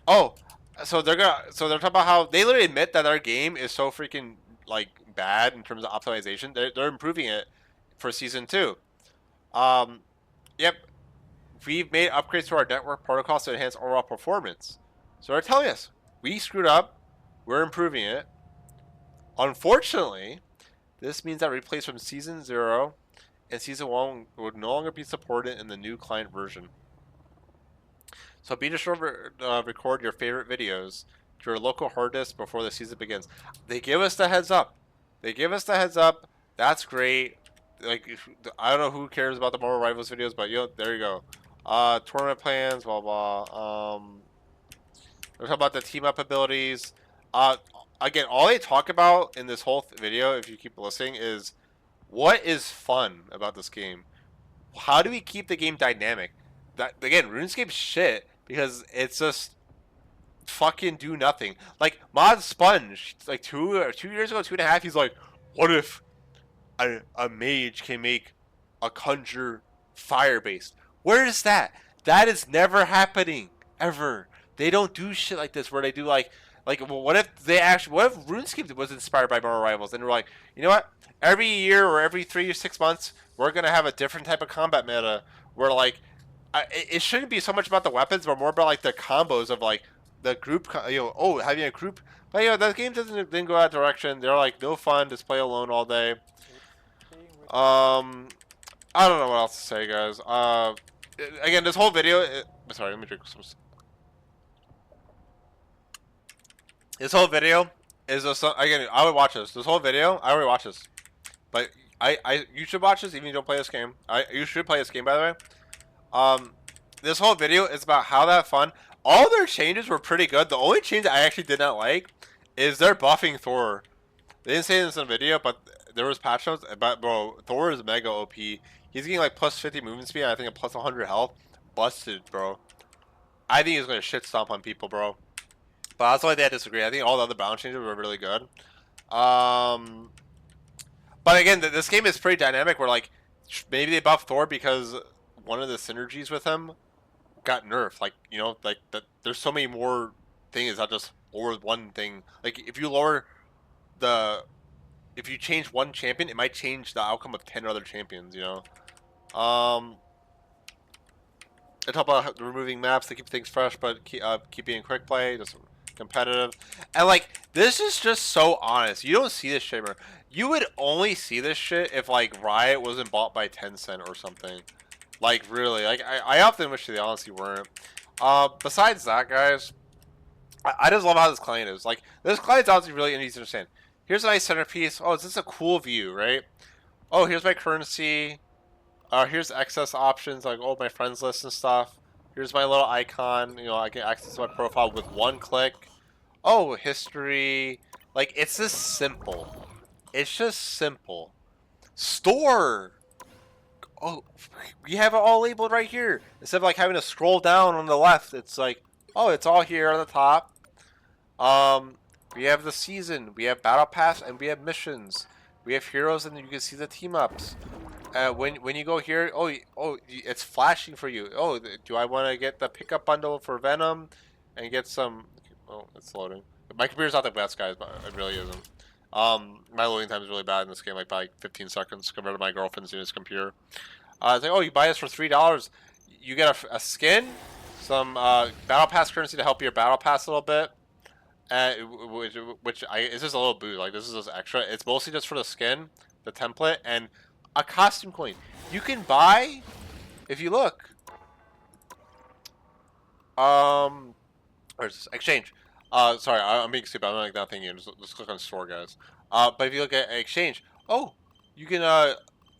Oh, so they're talking about how they literally admit that their game is so freaking like bad in terms of optimization. They're improving it for season 2. Yep, we've made upgrades to our network protocols to enhance overall performance. So they're telling us we screwed up. We're improving it. Unfortunately, this means that replays from season 0 and season 1 would no longer be supported in the new client version. So be sure to record your favorite videos to your local hard disk before the season begins. They give us the heads up. That's great. Like I don't know who cares about the Marvel Rivals videos, but there you go. Tournament plans, blah blah. We're talking about the team up abilities. Again, all they talk about in this whole video, if you keep listening, is what is fun about this game. How do we keep the game dynamic? That again, RuneScape's shit because it's just fucking do nothing. Like Mod Sponge, like 2 years ago, 2.5, he's like, what if a mage can make a conjure fire based? Where is that? That is never happening ever. They don't do shit like this where they do like well, what if RuneScape was inspired by Marvel Rivals and they're like, you know what? Every year or every 3 or 6 months, we're gonna have a different type of combat meta where like it shouldn't be so much about the weapons, but more about like the combos of like the group. Having a group. But the game didn't go that direction. They're like no fun. Just play alone all day. I don't know what else to say, guys. Again, this whole video. Sorry, let me drink some. This whole video is just again. I would watch this. This whole video, I already watched this, but you should watch this even if you don't play this game. You should play this game, by the way. This whole video is about how that fun. All their changes were pretty good. The only change I actually did not like is they're buffing Thor. They didn't say this in the video, but there was patch notes. But bro, Thor is mega OP. He's getting like plus 50 movement speed, and I think a plus 100 health. Busted, bro. I think he's gonna shit stomp on people, bro. But that's why they disagree. I think all the other balance changes were really good. Um, but again, this game is pretty dynamic. Where like maybe they buffed Thor because one of the synergies with him got nerfed. Like like that. There's so many more things, not just lower one thing. Like if you change one champion, it might change the outcome of 10 other champions. I talk about removing maps to keep things fresh, but keep being quick play, just competitive. And like, this is just so honest. You don't see this shit, bro. You would only see this shit if like Riot wasn't bought by Tencent or something. Like really, like I often wish they honestly weren't. Besides that, guys, I just love how this client is. Like, this client's obviously really easy to understand. Here's a nice centerpiece. Oh, is this a cool view, right? Oh, here's my currency. Here's excess options, like my friends list and stuff. Here's my little icon. I can access my profile with one click. Oh, history. Like, it's just simple. It's just simple. Store. Oh, we have it all labeled right here. Instead of like having to scroll down on the left, it's like, oh, it's all here on the top. We have the season, we have battle pass, and we have missions. We have heroes, and you can see the team ups. When you go here, it's flashing for you. Oh, do I want to get the pickup bundle for Venom, and get some? Oh, it's loading. My computer's not the best, guys, but it really isn't. My loading time is really bad in this game, like by 15 seconds compared to my girlfriend's using his computer. It's like, oh, you buy this for $3. You get a skin, some battle pass currency to help your battle pass a little bit. Which it's just a little boost. Like, this is just extra. It's mostly just for the skin, the template, and a costume coin. You can buy, if you look, where's this? Exchange. Sorry, I'm being stupid. I'm not thinking. Just click on store, guys. But if you look at exchange, oh, you can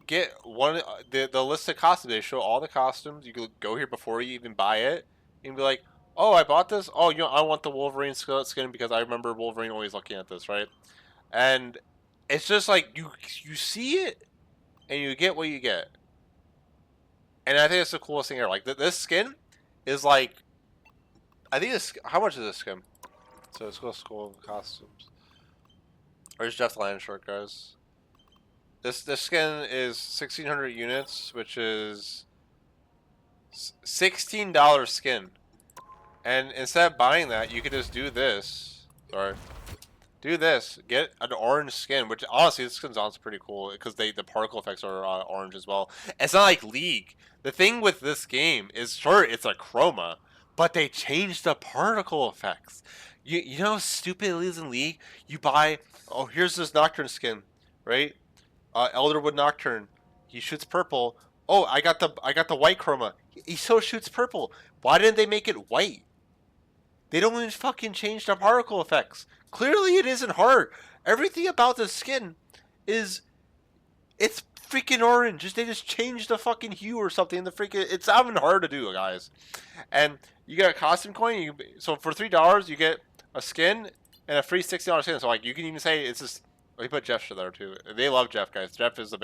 get one the list of costumes. They show all the costumes. You can go here before you even buy it and be like, oh, I bought this. Oh, I want the Wolverine skin because I remember Wolverine always looking at this, right? And it's just like you see it and you get what you get. And I think it's the coolest thing here. Like, this skin is like, I think this. How much is this skin? So let's go scroll costumes. Where's Jeff Landshort, guys? This skin is 1,600 units, which is $16 skin. And instead of buying that, you could just do this. Sorry. Do this. Get an orange skin, which honestly, this skin's honestly pretty cool because the particle effects are orange as well. It's not like League. The thing with this game is, sure, it's a chroma, but they changed the particle effects. You know how stupid it is in League? You buy, oh, here's this Nocturne skin, right? Elderwood Nocturne. He shoots purple. Oh, I got the white chroma. He still shoots purple. Why didn't they make it white? They don't even fucking change the particle effects. Clearly it isn't hard. Everything about the skin it's freaking orange. They just changed the fucking hue or something. It's not even hard to do, guys. And you get a costume coin. So for $3 you get a skin and a free $60 skin. So like, you can even say it's just. We put Jeff there too. They love Jeff, guys. Jeff is a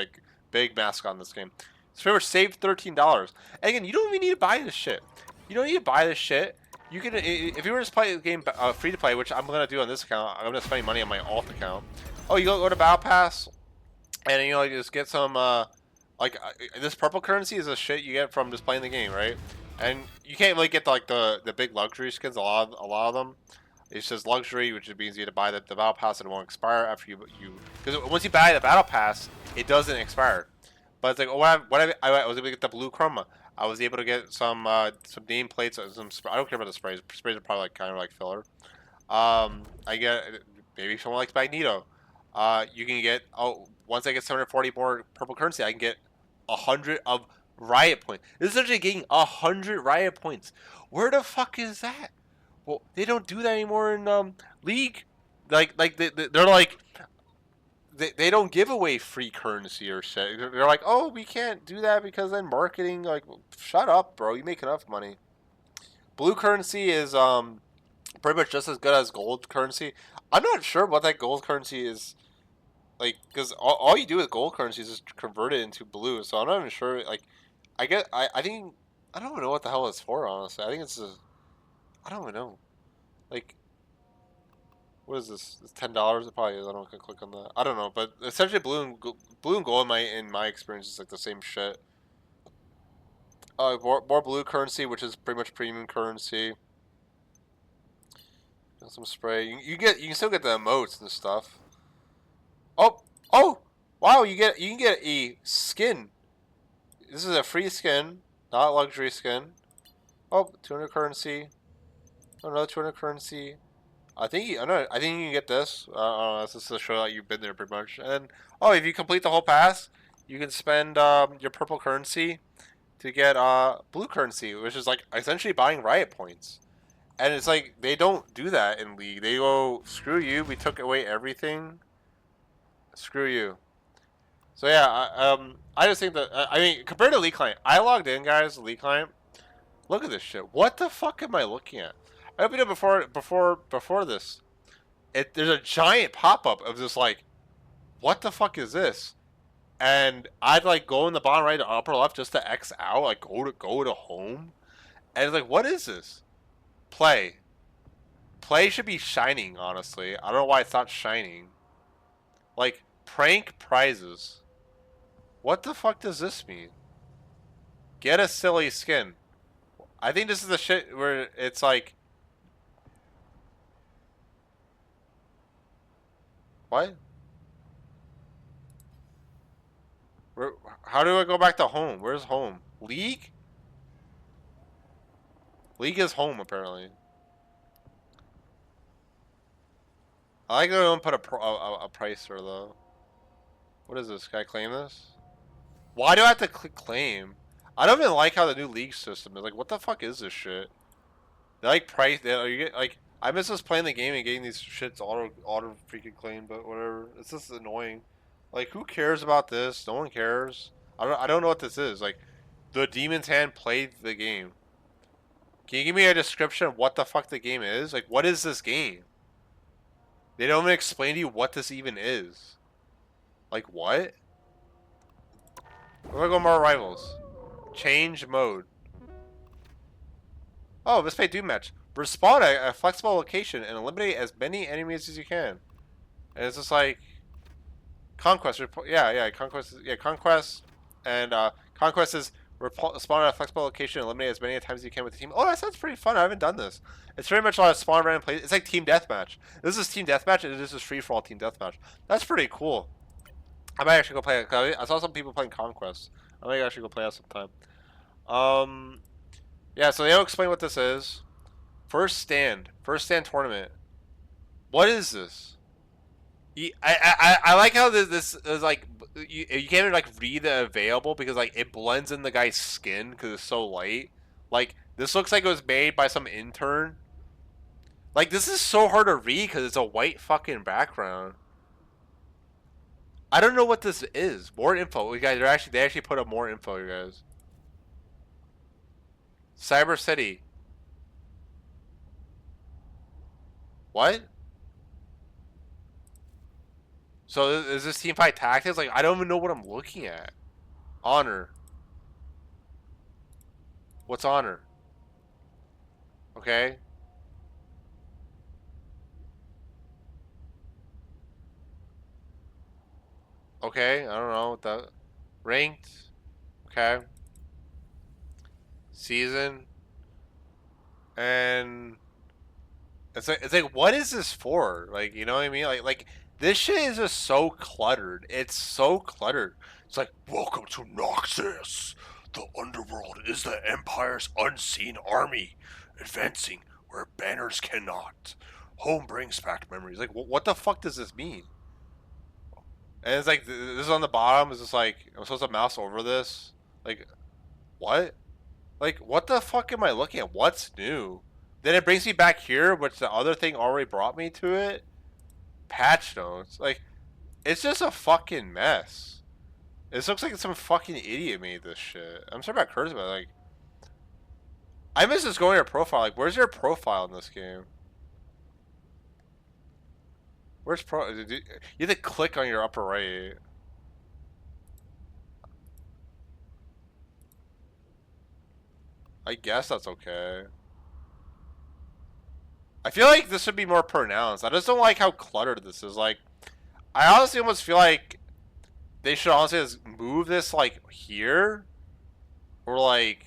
big mascot in this game. So pretty much saved $13. And again, you don't even need to buy this shit. You don't need to buy this shit. You can, if you were to play the game free to play, which I'm gonna do on this account. I'm gonna spend money on my alt account. Oh, you go to Battle Pass, and you just get some this purple currency is a shit you get from just playing the game, right? And you can't really get the big luxury skins. A lot of them. It says luxury, which means you have to buy the battle pass and it won't expire after you because once you buy the battle pass, it doesn't expire. But it's like, oh, I was able to get the blue chroma. I was able to get some nameplates, I don't care about the sprays. Sprays are probably kind of like filler. I get maybe someone likes Magneto. You can get once I get 740 more purple currency, I can get 100 of riot points. This is actually getting 100 riot points. Where the fuck is that? Well, they don't do that anymore in League. They're like they don't give away free currency or shit. They're like, oh, we can't do that because then marketing. Like, shut up, bro. You make enough money. Blue currency is pretty much just as good as gold currency. I'm not sure what that gold currency is like, because all you do with gold currency is just convert it into blue. So I'm not even sure. Like, I think I don't even know what the hell it's for. Honestly, I think I don't even know. Like, what is this? It's $10. It probably is. I don't know. I can click on that. I don't know, but essentially, blue and gold in my experience is like the same shit. More blue currency, which is pretty much premium currency. Got some spray. You can still get the emotes and stuff. Oh, oh, wow! You can get a skin. This is a free skin, not a luxury skin. Oh, 200 currency. Oh, another 200 currency. I know. I think you can get this. This is to show that you've been there pretty much. And oh, if you complete the whole pass, you can spend your purple currency to get blue currency, which is like essentially buying riot points. And it's like they don't do that in League. They go, screw you. We took away everything. Screw you. So yeah, I just think that I mean compared to League Client, I logged in, guys. League Client. Look at this shit. What the fuck am I looking at? I opened it before this. There's a giant pop up of this like, what the fuck is this? And I'd like go in the bottom right or upper left just to X out, like go to home, and it's like, what is this? Play. Play should be shining. Honestly, I don't know why it's not shining. Like prank prizes. What the fuck does this mean? Get a silly skin. I think this is the shit where it's like, what? Where, how do I go back to home? Where's home? League? League is home, apparently. I like that they don't put a pricer, though. What is this? Can I claim this? Why do I have to click claim? I don't even like how the new league system is. Like, what the fuck is this shit? They like price. You get like. I miss just playing the game and getting these shits auto freaking claimed, but whatever. It's just annoying. Like, who cares about this? No one cares. I don't know what this is. Like, the Demon's Hand played the game. Can you give me a description of what the fuck the game is? Like, what is this game? They don't even explain to you what this even is. Like, what? We're gonna go more rivals. Change mode. Oh, let's play Doom match. Respawn at a flexible location and eliminate as many enemies as you can. And it's just like conquest. Conquest. And conquest is spawn at a flexible location and eliminate as many times as you can with the team. Oh, that sounds pretty fun. I haven't done this. It's very much a lot of spawn random play. It's like team deathmatch. This is team deathmatch and this is free for all team deathmatch. That's pretty cool. I might actually go play it. I saw some people playing conquest. I might actually go play it sometime. Yeah, so they don't explain what this is. First stand tournament. What is this? I like how this is like you can't even like read the available because like it blends in the guy's skin because it's so light. Like this looks like it was made by some intern. Like this is so hard to read because it's a white fucking background. I don't know what this is. More info, you guys. They actually put up more info, you guys. Cyber City. What? So is this teamfight tactics? Like I don't even know what I'm looking at. Honor. What's honor? Okay. Okay. I don't know what that. Ranked. Okay. Season. And it's like what is this for? Like you know what I mean? Like this shit is just so cluttered. It's so cluttered. It's like welcome to Noxus. The underworld is the Empire's unseen army, advancing where banners cannot. Home brings back memories. Like what the fuck does this mean? And it's like this is on the bottom. Is just like I'm supposed to mouse over this? Like what? Like what the fuck am I looking at? What's new? Then it brings me back here, which the other thing already brought me to it. Patch notes. Like, it's just a fucking mess. This looks like some fucking idiot made this shit. I'm sorry about Curtis, but like, I miss just going to your profile. Like, where's your profile in this game? Where's pro? You have to click on your upper right. I guess that's okay. I feel like this should be more pronounced. I just don't like how cluttered this is. Like, I honestly almost feel like they should honestly just move this like here, or like,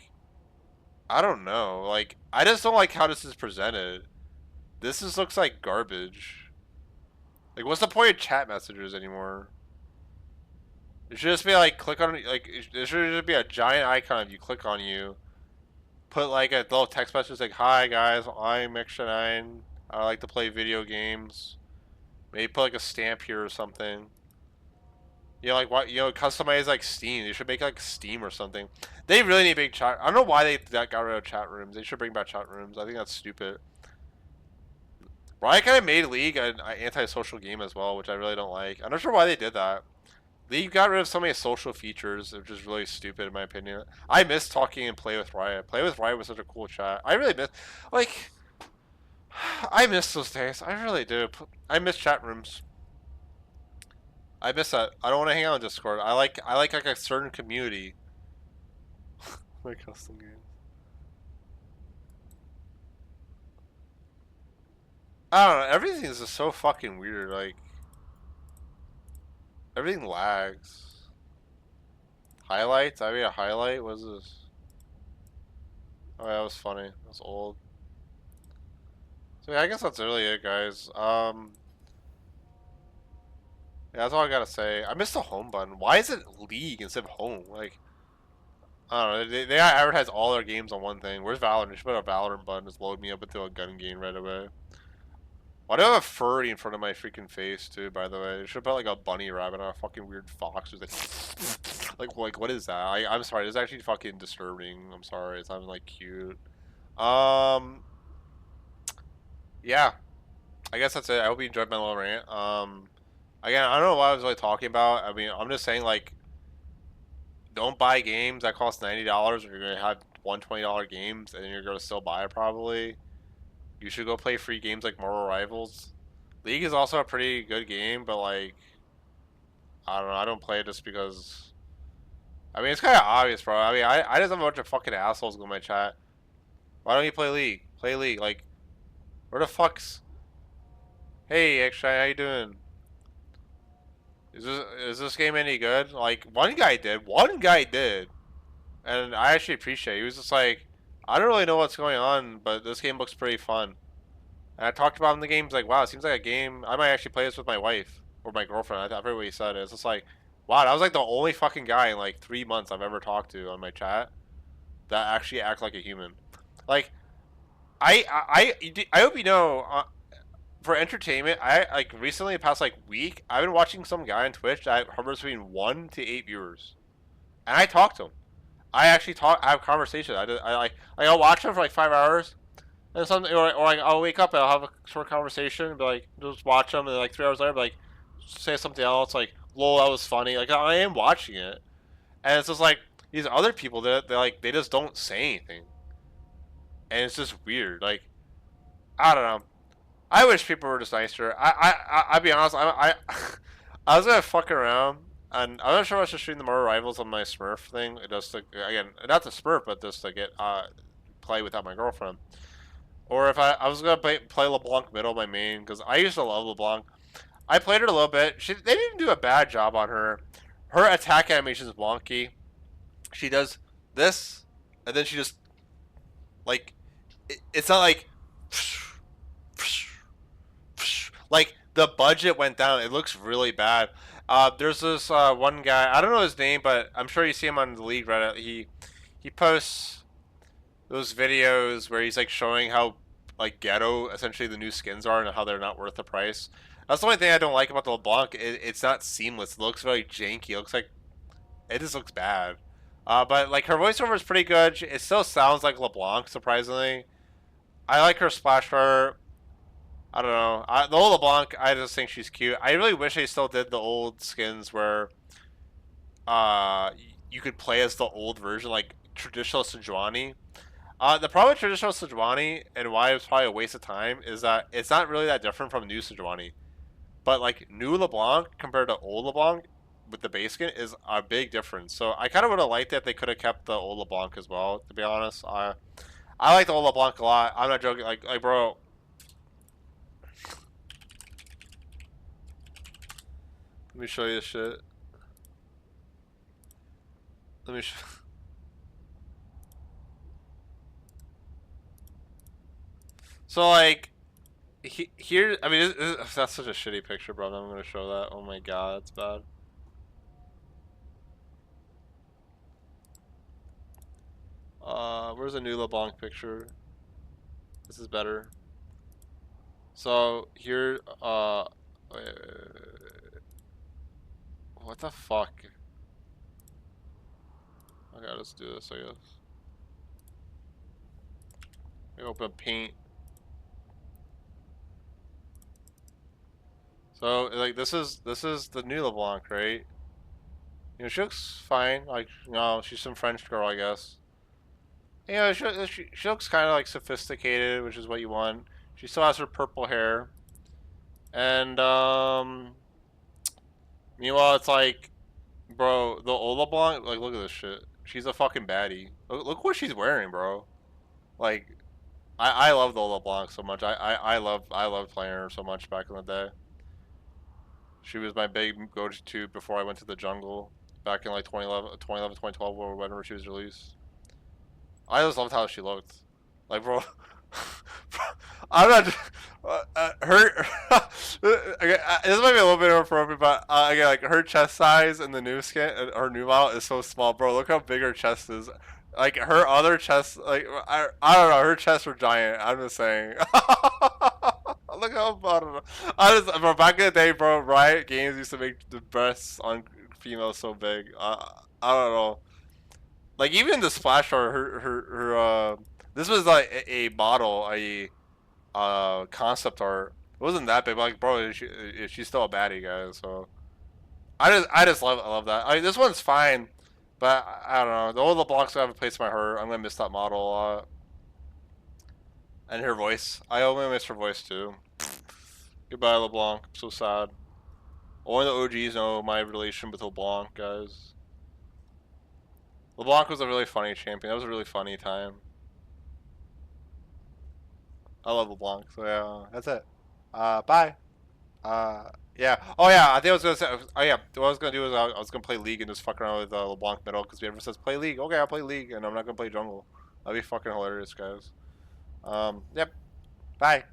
I don't know. Like, I just don't like how this is presented. This just looks like garbage. Like, what's the point of chat messages anymore? It should just be like click on like there should just be a giant icon if you click on you. Put like a little text message like, "Hi guys, I'm XJ9. I like to play video games." Maybe put like a stamp here or something. You know, like what? You know, customize like Steam. They should make like Steam or something. They really need big chat. I don't know why they got rid of chat rooms. They should bring back chat rooms. I think that's stupid. Riot kind of made League an anti-social game as well, which I really don't like. I'm not sure why they did that. League got rid of so many social features, which is really stupid in my opinion. I miss talking and play with Riot. Play with Riot was such a cool chat. I really miss, like, I miss those days. I really do. I miss chat rooms. I miss that. I don't want to hang out on Discord. I like a certain community. My custom game. I don't know. Everything is just so fucking weird. Like everything lags. Highlights? I mean a highlight? What is this? Oh, yeah, that was funny. That was old. So yeah, I guess that's really it, guys. Yeah, that's all I gotta say. I missed the home button. Why is it League instead of home? Like, I don't know. They advertise all their games on one thing. Where's Valorant? They should put a Valorant button. Just load me up into a gun game right away. Why do I have a furry in front of my freaking face too? By the way, they should put like a bunny rabbit on a fucking weird fox who's like what is that? I'm sorry. It's actually fucking disturbing. I'm sorry. It's not even like cute. Um, yeah. I guess that's it. I hope you enjoyed my little rant. Again, I don't know what I was really talking about. I mean, I'm just saying like, don't buy games that cost $90, or you're gonna have $120 games, and you're gonna still buy it probably. You should go play free games like Marvel Rivals. League is also a pretty good game, but like, I don't know. I don't play it just because. I mean, it's kind of obvious, bro. I mean, I just have a bunch of fucking assholes in my chat. Why don't you play League? Play League. Like, where the fuck's? Hey, X-Shy, how you doing? Is this game any good? Like, one guy did. One guy did. And I actually appreciate it. He was just like, I don't really know what's going on, but this game looks pretty fun. And I talked about it in the games like, wow, it seems like a game. I might actually play this with my wife or my girlfriend. I forget what he said. It's just like, wow, that was like the only fucking guy in like 3 months I've ever talked to on my chat that actually act like a human. Like, I hope you know, for entertainment, I like recently, the past like week, I've been watching some guy on Twitch that hovers between 1 to 8 viewers, and I talk to him. I actually talk. I have conversations. I'll watch him for like 5 hours, and something, or like I'll wake up and I'll have a short conversation, and be like, just watch him, and like 3 hours later, be like, say something else, like, lol, that was funny. Like I am watching it, and it's just like these other people that they just don't say anything, and it's just weird. Like I don't know. I wish people were just nicer. I'll be honest. I was gonna fuck around, and I'm not sure if I should stream the more rivals on my Smurf thing. Just to, again, not to Smurf, but just to get play without my girlfriend. Or if I was gonna play LeBlanc middle my main, because I used to love LeBlanc. I played her a little bit. They didn't do a bad job on her. Her attack animation is wonky. She does this, and then she just like it's not like like the budget went down. It looks really bad. There's this one guy. I don't know his name, but I'm sure you see him on the League Reddit. He posts those videos where he's like showing how like ghetto essentially the new skins are and how they're not worth the price. That's the only thing I don't like about the LeBlanc. It's not seamless. It looks very janky. It looks like it just looks bad. But like her voiceover is pretty good. It still sounds like LeBlanc, surprisingly. I like her splash art. I don't know. The old LeBlanc, I just think she's cute. I really wish they still did the old skins where you could play as the old version, like traditional Sejuani. The problem with traditional Sejuani and why it was probably a waste of time is that it's not really that different from new Sejuani. But like new LeBlanc compared to old LeBlanc with the base skin is a big difference. So I kind of would have liked it if they could have kept the old LeBlanc as well. To be honest, I like the old LeBlanc a lot. I'm not joking. Like bro. Let me show you this shit. Let me show. So like, here. I mean, that's such a shitty picture, bro. I'm gonna show that. Oh my god, it's bad. Where's a new LeBlanc picture? This is better. So here, what the fuck? Okay, let's do this. I guess. Let me open paint. So like this is the new LeBlanc, right? You know, she looks fine. Like, you know, she's some French girl, I guess. You know, she looks kind of like sophisticated, which is what you want. She still has her purple hair, and meanwhile, it's like, bro, the old LeBlanc. Like, look at this shit. She's a fucking baddie. Look what she's wearing, bro. Like, I love the old LeBlanc so much. I loved playing her so much back in the day. She was my big go-to before I went to the jungle back in like 2011, 2012, or whenever she was released. I just loved how she looked. Like, bro, I'm not. Her. Okay, this might be a little bit inappropriate, but again, like her chest size in the new skin, her new model is so small, bro. Look how big her chest is. Like her other chest, like I don't know, her chests were giant. I'm just saying. Look how I don't know. I just, bro, back in the day, bro, Riot Games used to make the breasts on females so big. I don't know. Like even the splash art, this was like a model, concept art. It wasn't that big, but like, bro, she's still a baddie, guys. So I just I love that. I mean, this one's fine, but I don't know. The old LeBlancs have a place in my heart. I'm gonna miss that model a lot. And her voice. I only miss her voice too. Goodbye, LeBlanc. I'm so sad. Only the OGs know my relation with LeBlanc, guys. LeBlanc was a really funny champion. That was a really funny time. I love LeBlanc. So yeah, that's it. Bye. Yeah. Oh yeah. I think I was gonna say. Oh yeah. What I was gonna do is I was gonna play League and just fuck around with LeBlanc middle because everyone says play League. Okay, I'll play League and I'm not gonna play jungle. That'd be fucking hilarious, guys. Yep. Bye.